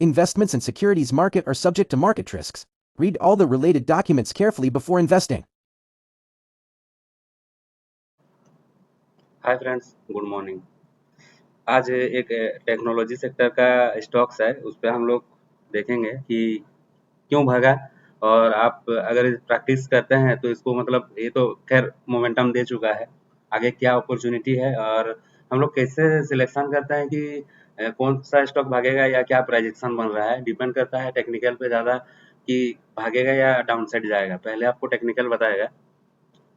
Investments in securities market are subject to market risks. Read all the related documents carefully before investing. Hi friends, good morning. आज एक technology sector का stocks है, उस पे हम लोग देखेंगे कि क्यों भागा। और आप अगर प्रैक्टिस करते हैं तो इसको मतलब ये तो खैर मोमेंटम दे चुका है, आगे क्या अपॉर्चुनिटी है और हम लोग कैसे सिलेक्शन करते हैं कि कौन सा स्टॉक भागेगा या क्या प्रोजेक्शन बन रहा है, डिपेंड करता है टेक्निकल पे ज़्यादा कि भागेगा या डाउन साइड जाएगा। पहले आपको टेक्निकल बताएगा,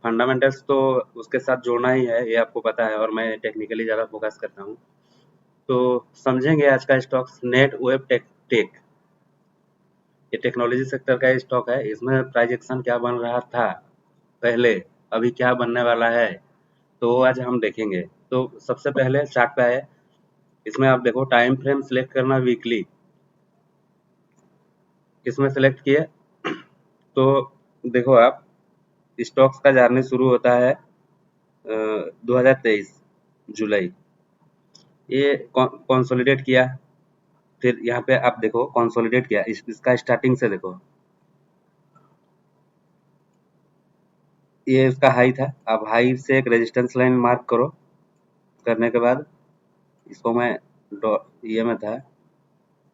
फंडामेंटल्स तो उसके साथ जोड़ना ही है, ये आपको पता है, और मैं टेक्निकली ज़्यादा फोकस करता हूँ। तो समझेंगे आज का stocks net web tech tech. ये टेक्नोलॉजी सेक्टर का स्टॉक है, इसमें प्राइजेक्शन क्या बन रहा था पहले, अभी क्या बनने वाला है, तो वो आज हम देखेंगे। तो सबसे पहले चार्ट पे है, इसमें आप देखो टाइम फ्रेम सिलेक्ट करना वीकली, इसमें सेलेक्ट किए तो देखो आप स्टॉक्स का जर्नी शुरू होता है 2023 जुलाई। ये कंसोलिडेट किया, फिर यहाँ पे आप देखो कंसोलिडेट किया, इसका स्टार्टिंग से देखो, ये इसका हाई था। अब हाई से एक रेजिस्टेंस लाइन मार्क करो, करने के बाद इसको मैं ये में था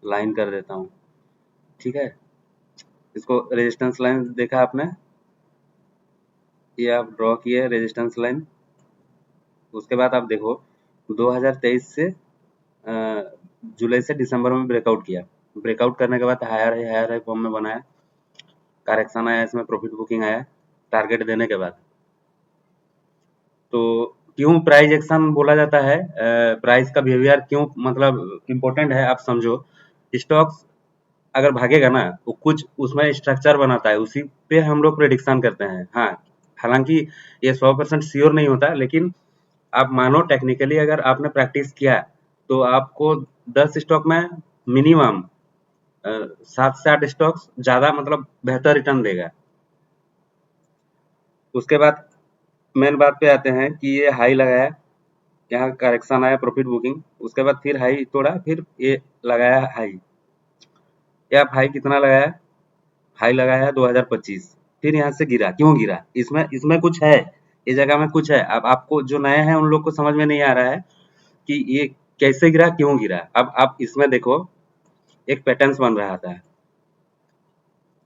लाइन कर देता हूँ, ठीक है। इसको रेजिस्टेंस लाइन देखा आपने, ये आप ड्रॉ किए रेजिस्टेंस लाइन। उसके बाद आप देखो 2023 से जुलाई से दिसंबर में ब्रेकआउट किया, ब्रेकआउट करने के बाद हायर हाई फॉर्म में बनाया, करेक्शन आया, इसमें प्रॉफिट बुकिंग आया टारगेट देने के बाद। तो क्यों प्राइस एक्शन बोला जाता है, प्राइस का बिहेवियर क्यों मतलब इम्पोर्टेंट है, आप समझो। स्टॉक्स अगर भागेगा ना, वो कुछ उसमें स्ट्रक्चर बनाता है, उसी पे हम लोग प्रेडिक्शन करते हैं। हाँ, हालांकि ये 100% श्योर नहीं होता, लेकिन आप मानो टेक्निकली अगर आपने प्रैक्टिस किया तो आपको 10 स्टॉक में मिनिमम 7 से 8 स्टॉक्स ज्यादा मतलब बेहतर रिटर्न देगा। उसके बाद मेन बात पे आते हैं कि ये हाई लगाया, यहाँ करेक्शन आया, प्रॉफिट बुकिंग, उसके बाद फिर हाई तोड़ा, फिर ये लगाया हाई। ये आप हाई कितना लगाया, हाई लगाया 2025, फिर यहाँ से गिरा, क्यों गिरा, इसमें इसमें कुछ है, इस जगह में कुछ है। अब आपको जो नए हैं उन लोग को समझ में नहीं आ रहा है कि ये कैसे गिरा, क्यों गिरा। अब आप इसमें देखो, एक पैटर्न्स बन रहा था,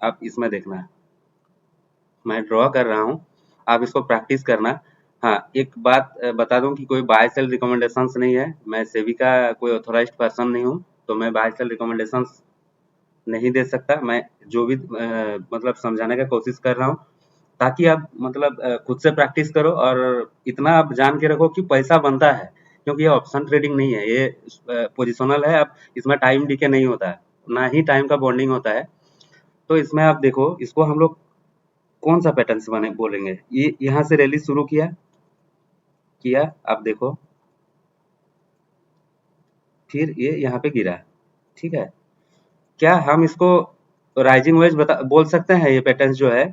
आप इसमें देखना, मैं ड्रॉ कर रहा हूँ, आप इसको प्रैक्टिस करना। हाँ, एक बात बता दूं कि कोई बाय सेल रिकमेंडेशंस नहीं है, मैं सेबी का कोई ऑथोराइज्ड पर्सन नहीं हूँ, तो मैं बाय सेल रिकमेंडेशंस नहीं दे सकता। मैं जो भी मतलब समझाने का कोशिश कर रहा हूँ, ताकि आप मतलब खुद से प्रैक्टिस करो और इतना आप जान के रखो कि पैसा बनता है, क्योंकि ये ऑप्शन ट्रेडिंग नहीं है, ये पोजिशनल है। अब इसमें टाइम डीके नहीं होता है, ना ही टाइम का बॉन्डिंग होता है। तो इसमें आप देखो, इसको हम लोग कौन सा पैटर्न से बने बोलेंगे, ये यहाँ से रैली शुरू किया किया, आप देखो, फिर ये यहाँ पे गिरा, ठीक है। क्या हम इसको राइजिंग वेज बता बोल सकते हैं, ये पैटर्न जो है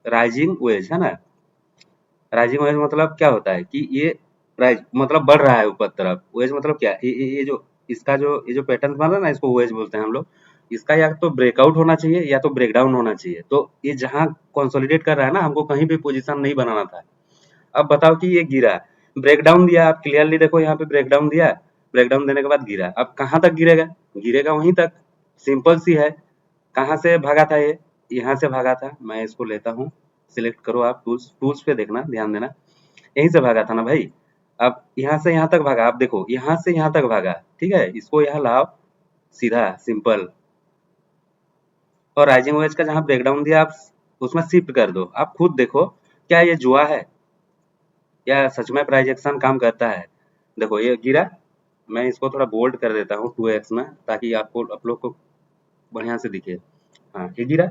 राइजिंग वेज है ना। राइजिंग वेज मतलब क्या होता है कि ये राइज मतलब बढ़ रहा है ऊपर तरफ, वेज मतलब क्या, ये जो इसका जो ये जो पैटर्न बन रहा है ना, इसको वेज बोलते हैं हम लोग। इसका या तो ब्रेकआउट होना चाहिए या तो ब्रेकडाउन होना चाहिए। तो ये जहाँ कंसोलिडेट कर रहा है ना, हमको कहीं भी पोजीशन नहीं बनाना था। अब बताओ कि ये गिरा, ब्रेकडाउन दिया, आप क्लियरली देखो यहाँ पे ब्रेकडाउन दिया, ब्रेकडाउन देने के बाद गिरा। अब कहाँ तक गिरेगा, गिरेगा वहीं तक, सिंपल सी है। कहाँ से भागा था ये, यहाँ से भागा था। मैं इसको लेता हूँ, सिलेक्ट करो आप, टूल्स टूल्स पे देखना, ध्यान देना, यहीं से भागा था ना भाई। अब यहाँ से यहाँ तक भागा, आप देखो यहाँ से यहाँ तक भागा, ठीक है। इसको यहाँ लाओ सीधा सिंपल, और राइजिंग वेज का जहाँ ब्रेकडाउन दिया आप उसमें शिफ्ट कर दो। आप खुद देखो क्या ये जुआ है या सच में प्राइजेक्शन काम करता है। देखो ये गिरा, मैं इसको थोड़ा बोल्ड कर देता हूँ 2x में, ताकि आपको आप लोग को बढ़िया से दिखे। हाँ, ये गिरा,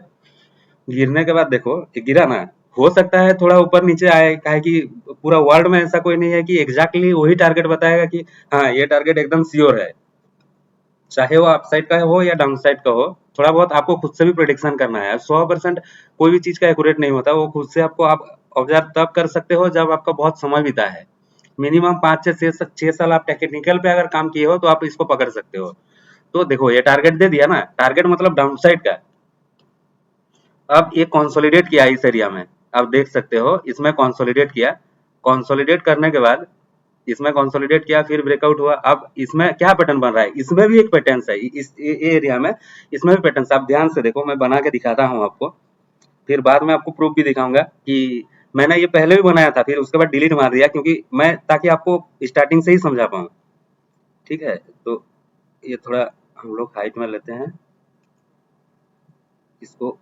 गिरने के बाद देखो ये गिरा ना, हो सकता है थोड़ा ऊपर नीचे आए, काहे कि पूरा वर्ल्ड में ऐसा कोई नहीं है कि एग्जैक्टली वही टारगेट बताएगा कि हाँ ये टारगेट एकदम श्योर है, चाहे वो अपसाइड का हो या डाउन साइड का हो। थोड़ा बहुत आपको खुद से भी प्रिडिक्शन करना है। 100% कोई भी चीज का एक्यूरेट नहीं होता, वो खुद से आपको आप ऑब्जर्व तब कर सकते हो जब आपका बहुत समय बीता है। मिनिमम 5 से 6 साल आप टेक्निकल पे अगर काम किए हो तो आप इसको पकड़ सकते हो। तो देखो ये टारगेट दे दिया ना, टारगेट मतलब डाउन साइड का। अब ये कंसोलिडेट किया इस एरिया में, आप देख सकते हो इसमें कंसोलिडेट किया। कंसोलिडेट करने के बाद इसमें कंसोलिडेट किया, फिर ब्रेकआउट हुआ। अब इसमें क्या पैटर्न बन रहा है, इसमें भी एक पैटर्न है, इस एरिया में इसमें भी पैटर्न। आप ध्यान से देखो, मैं बना के दिखाता हूँ आपको, फिर बाद में आपको प्रूफ भी दिखाऊंगा कि मैंने ये पहले भी बनाया था, फिर उसके बाद डिलीट मार दिया, क्योंकि मैं ताकि आपको स्टार्टिंग से ही समझा पाऊँ। ठीक है, तो ये थोड़ा हम लोग हाइट में लेते हैं, इसको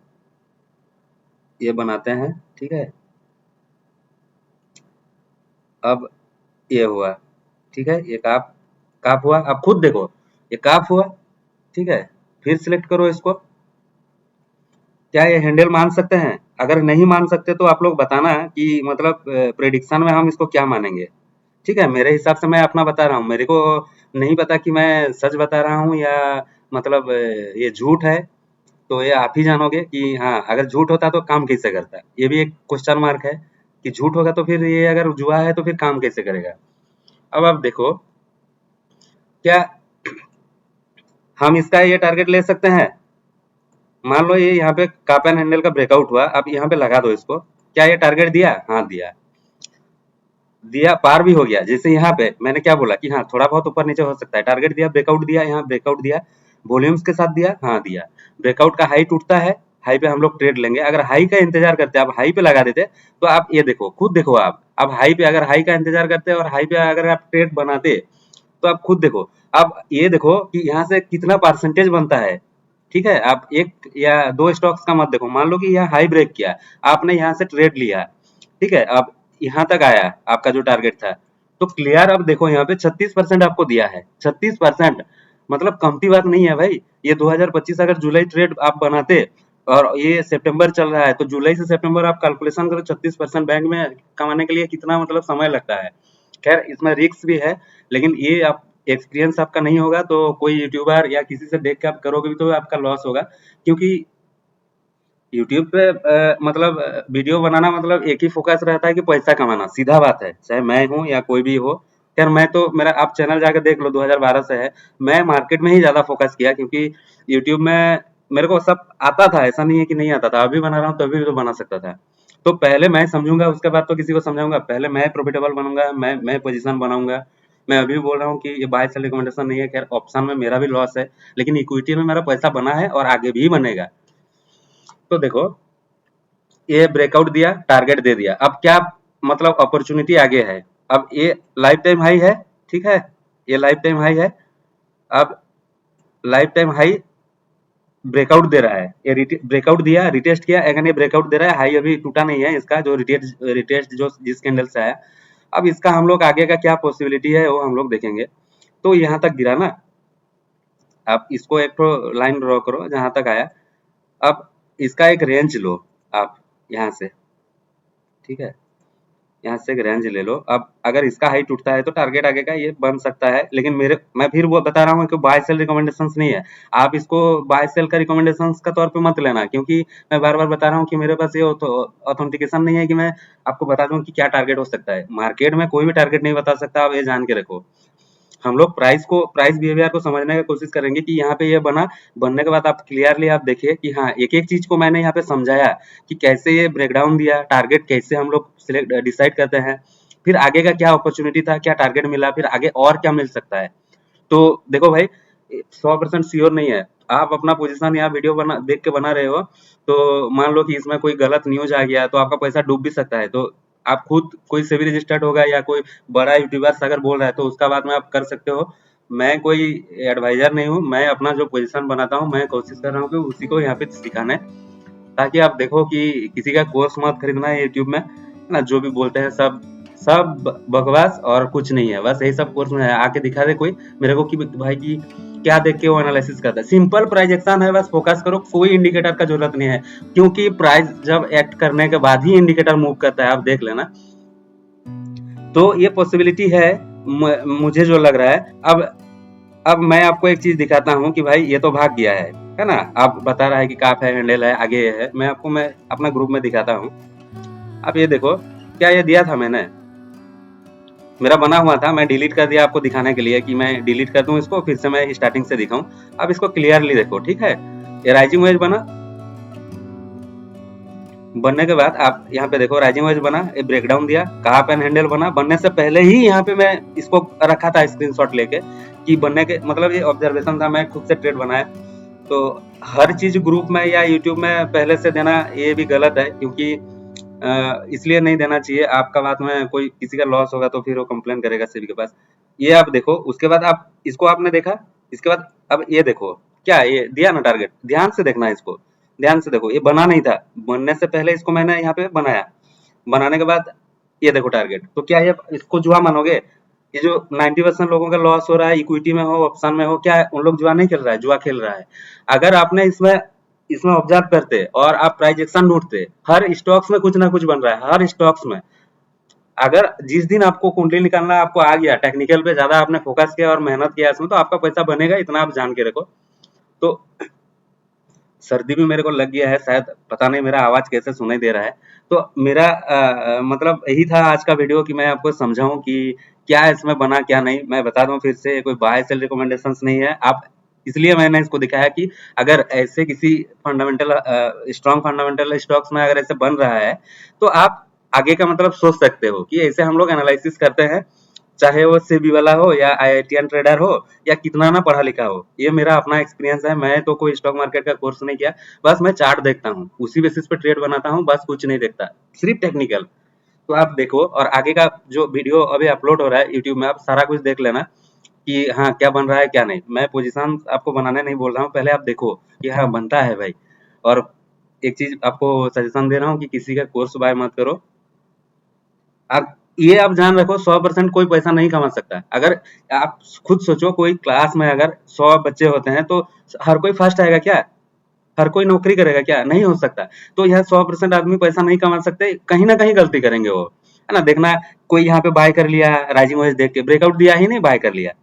ये बनाते हैं। ठीक है, अब ये हुआ। ठीक है, ये काफ काफ हुआ, आप खुद देखो ये काफ हुआ। ठीक है, फिर सिलेक्ट करो इसको। क्या ये हैंडल मान सकते हैं? अगर नहीं मान सकते तो आप लोग बताना कि मतलब प्रेडिक्शन में हम इसको क्या मानेंगे। ठीक है, मेरे हिसाब से मैं अपना बता रहा हूँ, मेरे को नहीं पता कि मैं सच बता रहा हूँ या मतलब ये झूठ है। तो ये आप ही जानोगे कि हाँ, अगर झूठ होता तो काम कैसे करता। ये भी एक क्वेश्चन मार्क है कि झूठ होगा तो फिर ये अगर जुआ है तो फिर काम कैसे करेगा। अब आप देखो, क्या हम इसका ये टारगेट ले सकते हैं? मान लो ये यहाँ पे काप एंड हैंडल का ब्रेकआउट हुआ, अब यहाँ पे लगा दो इसको। क्या ये टारगेट दिया? हाँ दिया, दिया, पार भी हो गया। जैसे यहाँ पे मैंने क्या बोला कि हाँ थोड़ा बहुत ऊपर नीचे हो सकता है। टारगेट दिया, ब्रेकआउट दिया, यहाँ ब्रेकआउट दिया, वॉल्यूम्स के साथ दिया, हाँ दिया। ब्रेकआउट का हाई टूटता है, हाई पे हम लोग ट्रेड लेंगे। अगर हाई का इंतजार करते, आप हाई पे लगा देते, तो आप ये देखो, खुद देखो आप, अब हाई पे अगर हाई का इंतजार करते और हाई पे अगर आप ट्रेड बनाते, तो आप खुद देखो। अब ये देखो कि यहाँ से कितना परसेंटेज बनता है। ठीक है, आप एक या दो स्टॉक्स का मत देखो, मान लो कि यहाँ हाई ब्रेक किया, आपने यहाँ से ट्रेड लिया। ठीक है, अब यहाँ तक आया आपका जो टारगेट था, तो क्लियर अब देखो यहाँ पे 36% आपको दिया है। 36% मतलब कमती बात नहीं है भाई। ये 2025 अगर जुलाई ट्रेड आप बनाते और ये सितंबर चल रहा है, तो जुलाई से सितंबर आप कैलकुलेशन करो, 36% बैंक में कमाने के लिए कितना मतलब समय लगता है। खैर इसमें रिस्क भी है, लेकिन ये आप एक्सपीरियंस आपका नहीं होगा तो कोई यूट्यूबर या किसी से देख के आप करोगे भी तो आपका लॉस होगा। क्योंकि यूट्यूब पे मतलब वीडियो बनाना मतलब एक ही फोकस रहता है कि पैसा कमाना, सीधा बात है, चाहे मैं हूँ या कोई भी हो। खैर मैं तो, मेरा आप चैनल जाके देख लो, 2012 से है। मैं मार्केट में ही ज्यादा फोकस किया, क्योंकि यूट्यूब में मेरे को सब आता था, ऐसा नहीं है कि नहीं आता था। अभी बना रहा हूँ, तभी भी तो बना सकता था। तो पहले मैं समझूंगा, उसके बाद तो किसी को समझाऊंगा। पहले मैं प्रॉफिटेबल बनूंगा, मैं पोजीशन बनाऊंगा। मैं अभी बोल रहा हूँ कि ये बाय सेल रिकमेंडेशन नहीं है। खैर ऑप्शन में मेरा भी लॉस है, लेकिन इक्विटी में मेरा पैसा बना है और आगे भी बनेगा। तो देखो, ये ब्रेकआउट दिया, टारगेट दे दिया। अब क्या मतलब अपॉर्चुनिटी आगे है। अब ये लाइफ टाइम हाई है। ठीक है, ये लाइफ टाइम हाई है। अब लाइफ टाइम हाई ब्रेकआउट दे रहा है, ये ब्रेकआउट दिया, रिटेस्ट किया, अगेन ये ब्रेकआउट दे रहा है। हाई अभी टूटा नहीं है इसका, जो रिटेस्ट रिटेस्ट जो जिस कैंडल से आया। अब इसका हम लोग आगे का क्या पॉसिबिलिटी है वो हम लोग देखेंगे। तो यहाँ तक गिरा ना, आप इसको एक तो लाइन ड्रॉ करो जहां तक आया। अब इसका एक रेंज लो आप यहाँ से। ठीक है, यहाँ से एक रेंज ले लो। अब अगर इसका हाई टूटता है तो टारगेट आगे का ये बन सकता है, लेकिन मेरे मैं फिर वो बता रहा हूँ कि बाय सेल रिकमेंडेशंस नहीं है। आप इसको बाय सेल का रिकमेंडेशंस का तौर पे मत लेना, क्योंकि मैं बार बार बता रहा हूँ कि मेरे पास ये ऑथेंटिकेशन नहीं है कि मैं आपको बता दूं कि क्या टारगेट हो सकता है। मार्केट में कोई भी टारगेट नहीं बता सकता, आप ये जान के रखो। हम लोग प्राइस बिहेवियर को समझने की कोशिश करेंगे कि यहाँ पे ये बना। बनने के बाद आप क्लियरली आप देखिए कि हाँ, एक एक चीज को मैंने यहाँ पे समझाया कि कैसे ये ब्रेकडाउन दिया, टारगेट कैसे हम लोग सिलेक्ट डिसाइड करते हैं, फिर आगे का क्या अपॉर्चुनिटी था, क्या टारगेट मिला, फिर आगे और क्या मिल सकता है। तो देखो भाई, 100% श्योर नहीं है। आप अपना पोजीशन यहाँ वीडियो बना देख के बना रहे हो, तो मान लो कि इसमें कोई गलत न्यूज आ गया तो आपका पैसा डूब भी सकता है। तो आप खुद कोई सेबी रजिस्टर्ड होगा या कोई बड़ा यूट्यूबर्स अगर बोल रहा है तो उसका बाद में आप कर सकते हो। मैं कोई एडवाइजर नहीं हूँ, मैं अपना जो पोजीशन बनाता हूँ मैं कोशिश कर रहा हूँ कि उसी को यहाँ पे सिखाना है, ताकि आप देखो कि किसी का कोर्स मत खरीदना है यूट्यूब में, है ना। जो भी बोलते हैं सब सब बकवास और कुछ नहीं है, बस यही सब कोर्स में है। आके दिखा दे कोई मेरे को कि भाई की क्या देख के वो एनालिसिस करता है। सिंपल प्राइस एक्शन है, बस फोकस करो, कोई इंडिकेटर का जरूरत नहीं है, क्योंकि प्राइस जब एक्ट करने के बाद ही इंडिकेटर मूव करता है, आप देख लेना। तो ये पॉसिबिलिटी है, मुझे जो लग रहा है। अब मैं आपको एक चीज दिखाता हूँ कि भाई ये तो भाग गया है ना। आप बता रहा है कि काफ है, हैंडल है, आगे ये है। मैं आपको मैं अपना ग्रुप में दिखाता हूँ। अब ये देखो, क्या ये दिया था मैंने? मेरा बना हुआ था, मैं डिलीट कर दिया आपको दिखाने के लिए कि मैं डिलीट कर दूं इसको, फिर से मैं स्टार्टिंग से दिखाऊं। अब इसको क्लियरली देखो, ठीक है। ये राइजिंग वेज बना, बनने के बाद आप यहाँ पे देखो राइजिंग वेज बना, ये ब्रेकडाउन दिया, कहा पेन हैंडल बना। बनने से पहले ही यहाँ पे मैं इसको रखा था स्क्रीनशॉट लेके कि बनने के मतलब ये ऑब्जर्वेशन था, मैं खुद से ट्रेड बनाया। तो हर चीज ग्रुप में या यूट्यूब में पहले से देना ये भी गलत है, क्योंकि इसलिए नहीं देना चाहिए। आपका बाद में कोई किसी का लॉस होगा तो फिर वो कंप्लेन करेगा सेबी के पास। ये आप देखो, उसके बाद आप इसको आपने देखा, इसके बाद अब ये देखो क्या ये दिया ना टारगेट, ध्यान से देखना है इसको, ध्यान से देखो। ये बना नहीं था, बनने से पहले इसको मैंने यहाँ पे बनाया, बनाने के बाद ये देखो टारगेट। तो क्या ये इसको जुआ मानोगे? ये जो 90% लोगों का लॉस हो रहा है, इक्विटी में हो ऑप्शन में हो, क्या है? उन लोग जुआ नहीं खेल रहा है, जुआ खेल रहा है। अगर आपने इसमें इसमें ऑब्जर्व करते और आप प्राइस एक्शन ढूंढते, हर स्टॉक्स में कुछ ना कुछ बन रहा है, हर स्टॉक्स में। अगर जिस दिन आपको कुंडली निकालना आपको आ गया, टेक्निकल पे ज्यादा आपने फोकस किया और मेहनत किया इसमें, तो आपका पैसा बनेगा, इतना आप जान के रखो। तो सर्दी भी मेरे को लग गया है, शायद पता नहीं मेरा आवाज कैसे सुनाई दे रहा है। तो मेरा मतलब यही था आज का वीडियो कि मैं आपको समझाऊं कि क्या इसमें बना क्या नहीं। मैं बता दूं फिर से, कोई बाय सेल रिकमेंडेशंस नहीं है। आप इसलिए मैंने इसको दिखाया कि अगर ऐसे किसी फंडामेंटल स्ट्रॉन्ग फंडामेंटल स्टॉक्स में अगर ऐसे बन रहा है, तो आप आगे का मतलब सोच सकते हो कि ऐसे हम लोग एनालिसिस करते हैं, चाहे वो सेबी वाला हो या आईआईटीएन ट्रेडर हो या कितना ना पढ़ा लिखा हो। ये मेरा अपना एक्सपीरियंस है, मैं तो कोई स्टॉक मार्केट का कोर्स नहीं किया, बस मैं चार्ट देखता हूँ, उसी बेसिस पे ट्रेड बनाता हूँ, बस कुछ नहीं देखता, सिर्फ टेक्निकल। तो आप देखो, और आगे का जो वीडियो अभी अपलोड हो रहा है यूट्यूब में, आप सारा कुछ देख लेना कि हाँ क्या बन रहा है क्या नहीं। मैं पोजीशन आपको बनाने नहीं बोल रहा हूँ, पहले आप देखो कि हाँ बनता है भाई। और एक चीज आपको सजेशन दे रहा हूँ कि किसी का कोर्स बाय मत करो। आप ये आप जान रखो, 100% कोई पैसा नहीं कमा सकता। अगर आप खुद सोचो, कोई क्लास में अगर 100 बच्चे होते हैं तो हर कोई फर्स्ट आएगा क्या? हर कोई नौकरी करेगा क्या? नहीं हो सकता। तो यह 100% आदमी पैसा नहीं कमा सकते, कहीं ना कहीं गलती करेंगे वो, है ना। देखना कोई यहाँ पे बाय कर लिया, राइजिंग वेज देख के ब्रेकआउट दिया ही नहीं, बाय कर लिया।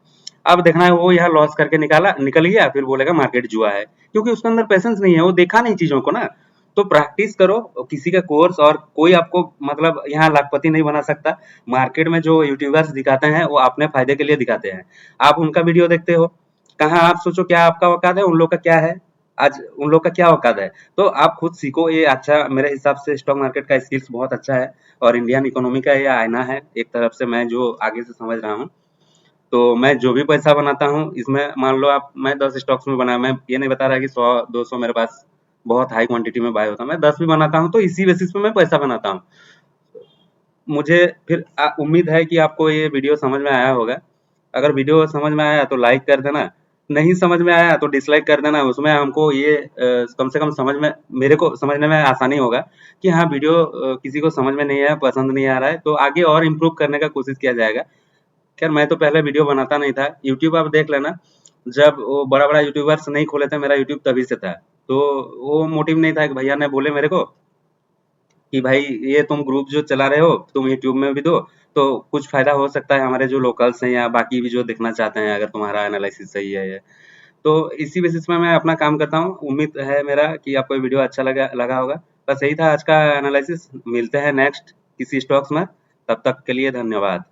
अब देखना है वो यहाँ लॉस करके निकल गया, फिर बोलेगा मार्केट जुआ है, क्योंकि उसके अंदर पेशेंस नहीं है, वो देखा नहीं चीजों को ना। तो प्रैक्टिस करो किसी का कोर्स, और कोई आपको मतलब यहाँ लाखपति नहीं बना सकता। मार्केट में जो यूट्यूबर्स दिखाते हैं वो अपने फायदे के लिए दिखाते हैं। आप उनका वीडियो देखते हो, कहाँ आप सोचो क्या आपका औकात है, उन लोग का क्या है। आज उन लोग का क्या औकात है, तो आप खुद सीखो। ये अच्छा, मेरे हिसाब से स्टॉक मार्केट का स्किल्स बहुत अच्छा है, और इंडियन इकोनॉमी का ये आईना है एक तरफ से, मैं जो आगे से समझ रहा हूँ। तो मैं जो भी पैसा बनाता हूँ इसमें, मान लो आप, मैं 10 स्टॉक्स में बनाया, मैं ये नहीं बता रहा कि 100-200 मेरे पास बहुत हाई क्वांटिटी में बाय होता है, मैं 10 भी बनाता हूँ तो इसी बेसिस पे मैं पैसा बनाता हूँ। मुझे फिर उम्मीद है कि आपको ये वीडियो समझ में आया होगा। अगर वीडियो समझ में आया तो लाइक कर देना, नहीं समझ में आया तो डिसलाइक कर देना। उसमें हमको ये कम से कम समझ में, मेरे को समझने में आसानी होगा कि हाँ वीडियो किसी को समझ में नहीं आया, पसंद नहीं आ रहा है, तो आगे और इम्प्रूव करने का कोशिश किया जाएगा। खैर मैं तो पहले वीडियो बनाता नहीं था, यूट्यूब आप देख लेना, जब वो बड़ा बड़ा यूट्यूबर्स नहीं खोले थे मेरा यूट्यूब तभी से था। तो वो मोटिव नहीं था कि भैया ने बोले मेरे को कि भाई ये तुम ग्रुप जो चला रहे हो तुम यूट्यूब में भी दो, तो कुछ फायदा हो सकता है हमारे जो लोकल्स हैं या बाकी भी जो देखना चाहते हैं, अगर तुम्हारा एनालिसिस सही है ये। तो इसी बेसिस में मैं अपना काम करता हूँ। उम्मीद है मेरा कि आपको ये वीडियो अच्छा लगा लगा होगा। बस यही था आज का एनालिसिस, मिलते हैं नेक्स्ट किसी स्टॉक्स में, तब तक के लिए धन्यवाद।